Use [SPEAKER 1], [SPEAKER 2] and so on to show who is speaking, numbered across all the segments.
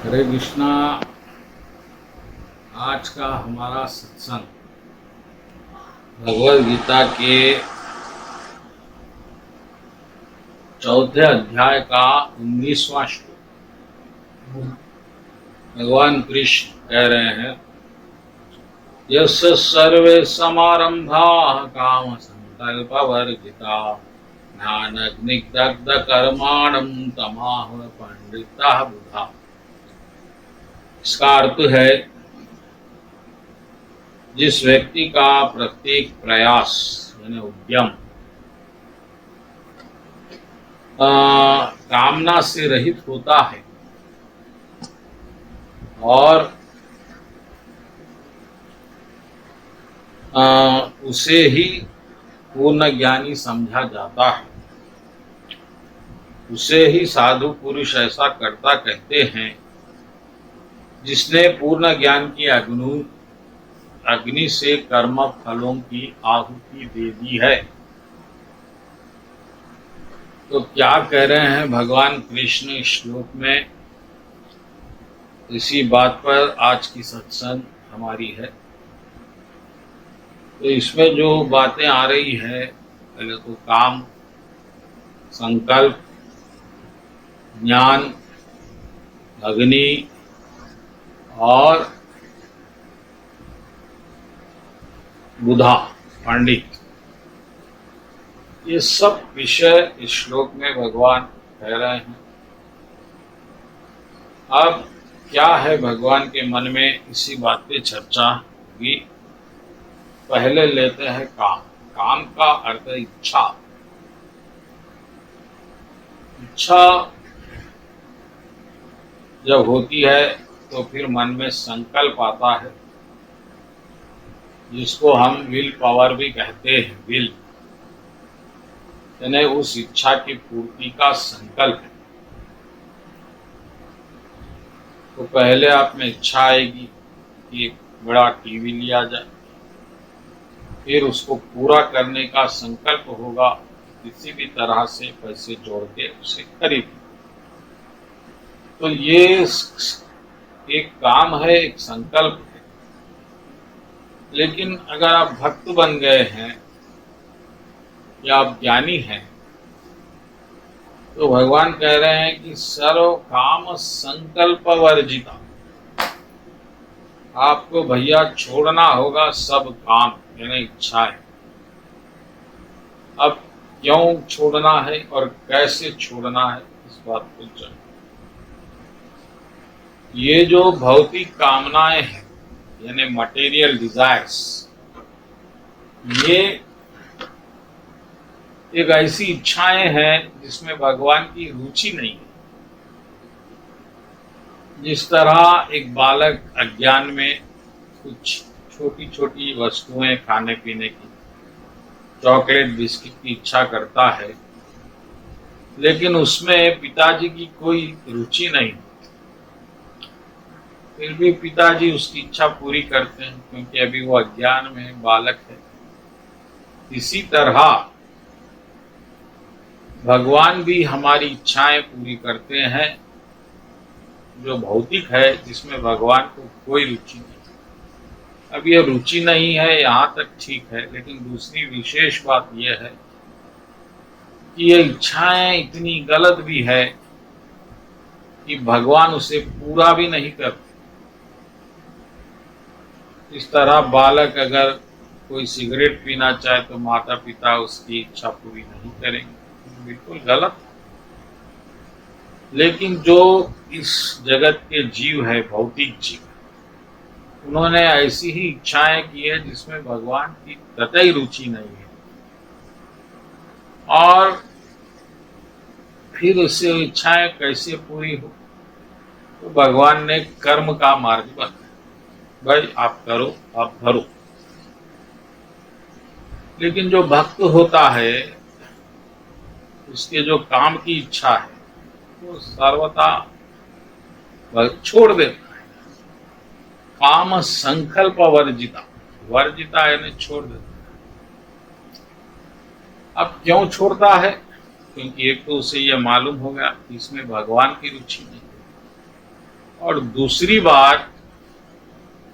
[SPEAKER 1] हरे कृष्णा। आज का हमारा सत्संग भगवद गीता के चौथे अध्याय का 19वां श्लोक। भगवान कृष्ण कह रहे हैं, यस्य सर्वे समारंभाः काम संकल्प वर्जिता ज्ञानग्निदग्ध कर्माणं तमाह पंडिता बुधा। इसका अर्थ है, जिस व्यक्ति का प्रत्येक प्रयास यानी उद्यम कामना से रहित होता है और उसे ही पूर्ण ज्ञानी समझा जाता है, उसे ही साधु पुरुष ऐसा कर्ता कहते हैं जिसने पूर्ण ज्ञान की अग्नि से कर्म फलों की आहुति दे दी है। तो क्या कह रहे हैं भगवान कृष्ण इस श्लोक में, इसी बात पर आज की सत्संग हमारी है। तो इसमें जो बातें आ रही है, पहले तो काम, संकल्प, ज्ञान, अग्नि और बुधा पंडित, ये सब विषय इस श्लोक में भगवान कह रहे हैं। अब क्या है भगवान के मन में, इसी बात पे चर्चा होगी। पहले लेते हैं काम। काम का अर्थ है इच्छा। इच्छा जब होती है तो फिर मन में संकल्प आता है, जिसको हम विल पावर भी कहते हैं। विल यानी उस इच्छा की पूर्ति का संकल्प। तो पहले आप में इच्छा आएगी कि एक बड़ा टीवी लिया जाए, फिर उसको पूरा करने का संकल्प होगा, किसी भी तरह से पैसे जोड़ के उसे खरीद। तो ये एक काम है, एक संकल्प है। लेकिन अगर आप भक्त बन गए हैं या आप ज्ञानी हैं, तो भगवान कह रहे हैं कि सर्व काम संकल्प वर्जिता। आपको भैया छोड़ना होगा सब काम यानी इच्छाएं। अब क्यों छोड़ना है और कैसे छोड़ना है, इस बात को जानिए। ये जो भौतिक कामनाएं हैं यानी मटेरियल डिजायर्स, ये एक ऐसी इच्छाएं हैं जिसमें भगवान की रुचि नहीं है। जिस तरह एक बालक अज्ञान में कुछ छोटी छोटी वस्तुएं खाने पीने की, चॉकलेट बिस्किट की इच्छा करता है, लेकिन उसमें पिताजी की कोई रुचि नहीं, फिर भी पिताजी उसकी इच्छा पूरी करते हैं क्योंकि अभी वो अज्ञान में बालक है। इसी तरह भगवान भी हमारी इच्छाएं पूरी करते हैं जो भौतिक है, जिसमें भगवान को कोई रुचि नहीं। अब ये रुचि नहीं है यहाँ तक ठीक है, लेकिन दूसरी विशेष बात यह है कि ये इच्छाएं इतनी गलत भी है कि भगवान उसे पूरा भी नहीं करते। इस तरह बालक अगर कोई सिगरेट पीना चाहे तो माता पिता उसकी इच्छा पूरी नहीं करेंगे, बिल्कुल गलत। लेकिन जो इस जगत के जीव है, भौतिक जीव, उन्होंने ऐसी ही इच्छाएं की है जिसमें भगवान की कतई रुचि नहीं है, और फिर उससे इच्छाएं कैसे पूरी हो, तो भगवान ने कर्म का मार्ग बताया। भाई आप करो, आप भरो। लेकिन जो भक्त होता है, उसके जो काम की इच्छा है वो सर्वथा छोड़ देता है। काम संकल्प वर्जिता, वर्जिता यानी छोड़ देता है। अब क्यों छोड़ता है? क्योंकि एक तो उसे यह मालूम हो गया कि इसमें भगवान की रुचि नहीं, और दूसरी बात,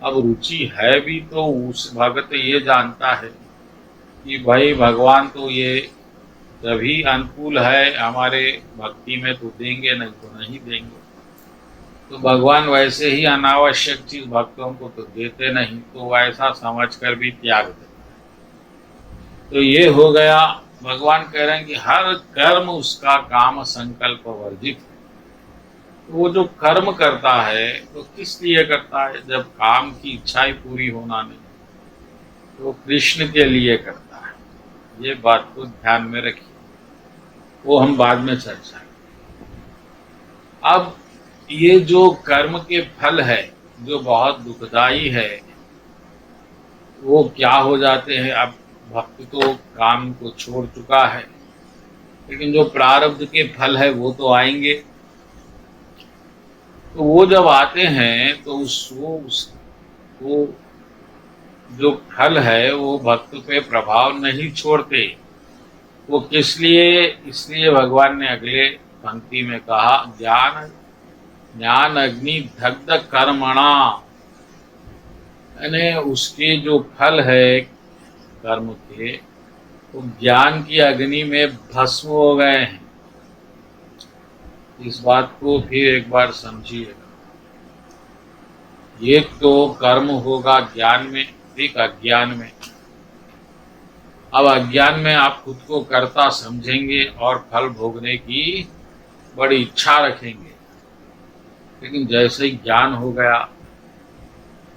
[SPEAKER 1] अब रुचि है भी तो उस भक्त ये जानता है कि भाई भगवान तो ये तभी अनुकूल है हमारे भक्ति में तो देंगे, नहीं तो नहीं देंगे। तो भगवान वैसे ही अनावश्यक चीज भक्तों को तो देते नहीं, तो ऐसा समझकर भी त्याग देते। तो ये हो गया, भगवान कह रहे हैं कि हर कर्म उसका काम संकल्प वर्जित है। तो वो जो कर्म करता है तो किस लिए करता है? जब काम की इच्छा ही पूरी होना नहीं, तो कृष्ण के लिए करता है। ये बात को ध्यान में रखिए, वो हम बाद में चर्चा करें। अब ये जो कर्म के फल है जो बहुत दुखदाई है, वो क्या हो जाते हैं? अब भक्त तो काम को छोड़ चुका है, लेकिन जो प्रारब्ध के फल है वो तो आएंगे। तो वो जब आते हैं तो वो जो फल है वो भक्त पे प्रभाव नहीं छोड़ते। वो किस लिए? इसलिए भगवान ने अगले पंक्ति में कहा, ज्ञान अग्नि दग्ध कर्मणा, यानी उसके जो फल है कर्म के, वो ज्ञान की अग्नि में भस्म हो गए हैं। इस बात को फिर एक बार समझिएगा। एक तो कर्म होगा ज्ञान में, एक अज्ञान में। अब अज्ञान में आप खुद को कर्ता समझेंगे और फल भोगने की बड़ी इच्छा रखेंगे, लेकिन जैसे ही ज्ञान हो गया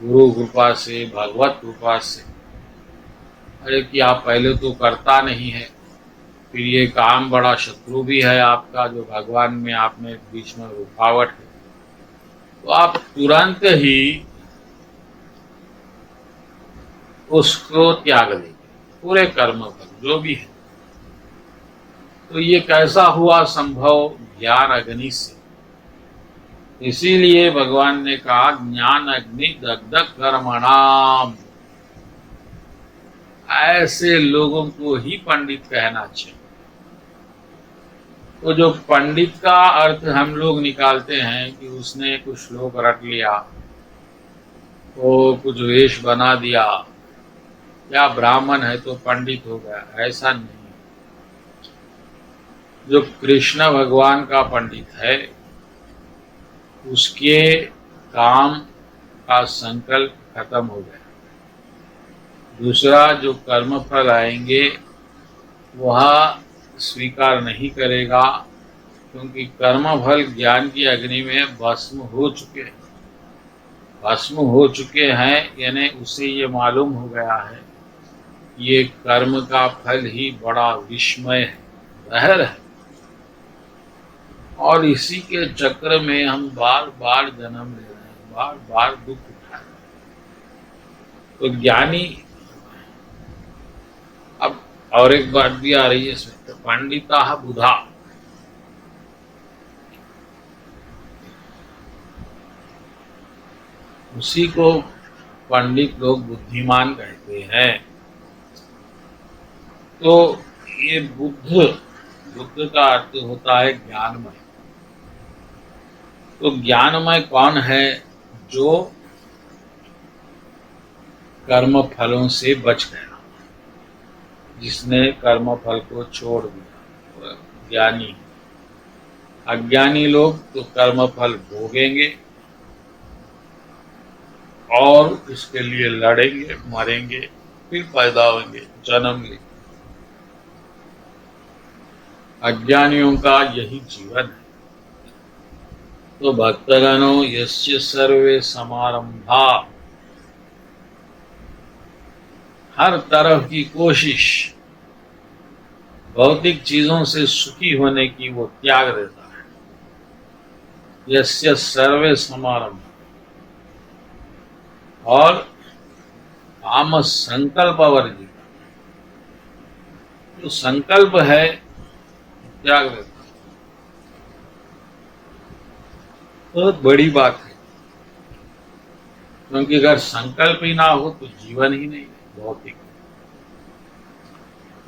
[SPEAKER 1] गुरु कृपा से, भगवत कृपा से, अरे कि आप पहले तो करता नहीं है, फिर ये काम बड़ा शत्रु भी है आपका जो भगवान में आपने बीच में रुकावट है, तो आप तुरंत ही उसको त्याग देंगे, पूरे कर्म फल जो भी है। तो ये कैसा हुआ संभव? ज्ञान अग्नि से। इसीलिए भगवान ने कहा, ज्ञान अग्नि दग्ध कर्मणाम। ऐसे लोगों को ही पंडित कहना चाहिए। तो जो पंडित का अर्थ हम लोग निकालते हैं कि उसने कुछ श्लोक रट लिया, वो कुछ वेश बना दिया, या ब्राह्मण है तो पंडित हो गया, ऐसा नहीं। जो कृष्ण भगवान का पंडित है उसके काम का संकल्प खत्म हो गया। दूसरा जो कर्म फल आएंगे वह स्वीकार नहीं करेगा, क्योंकि कर्म फल ज्ञान की अग्नि में भस्म हो चुके हैं। भस्म हो चुके हैं यानी उसे ये मालूम हो गया है ये कर्म का फल ही बड़ा विस्मय है, जहर है, और इसी के चक्र में हम बार बार जन्म ले रहे हैं, बार बार दुख उठा रहे हैं। तो ज्ञानी, अब और एक बात भी आ रही है इसमें, तो पंडिता बुधा, उसी को पंडित लोग बुद्धिमान कहते हैं। तो ये बुद्ध का अर्थ होता है ज्ञानमय। तो ज्ञानमय कौन है? जो कर्म फलों से बच गया, जिसने कर्म फल को छोड़ दिया, ज्ञानी। अज्ञानी लोग तो कर्म फल भोगेंगे और इसके लिए लड़ेंगे, मरेंगे, फिर पैदा होंगे, जन्म लेंगे। अज्ञानियों का यही जीवन है। तो भक्तगणों यस्य सर्वे समारंभा, हर तरह की कोशिश भौतिक चीजों से सुखी होने की वो त्याग देता है। यस्य सर्वे समारंभ, और काम संकल्प वर्जित, जो संकल्प है त्याग देता है। बहुत बड़ी बात है, क्योंकि अगर संकल्प ही ना हो तो जीवन ही नहीं है भौतिक।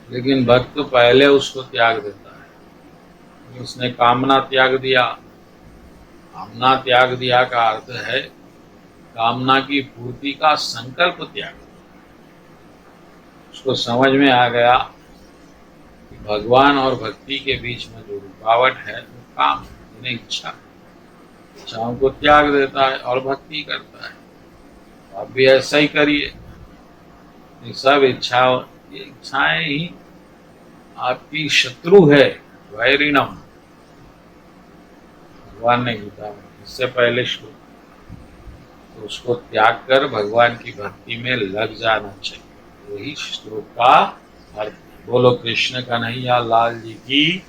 [SPEAKER 1] लेकिन भक्त पहले उसको त्याग देता है। उसने कामना त्याग दिया, कामना त्याग दिया का अर्थ है कामना की पूर्ति का संकल्प त्याग। उसको समझ में आ गया कि भगवान और भक्ति के बीच में जो रुकावट है वो काम है, यानी इच्छा। इच्छाओं को त्याग देता है और भक्ति करता है। तो आप भी ऐसा ही करिए। ये सब इच्छाएं, ये इच्छाएं ही आपकी शत्रु है, वैरिणम, भगवान ने गीता में इससे पहले श्लोक। तो उसको त्याग कर भगवान की भक्ति में लग जाना चाहिए। वही श्लोक का अर्थ। बोलो कृष्ण कन्हैया लाल जी की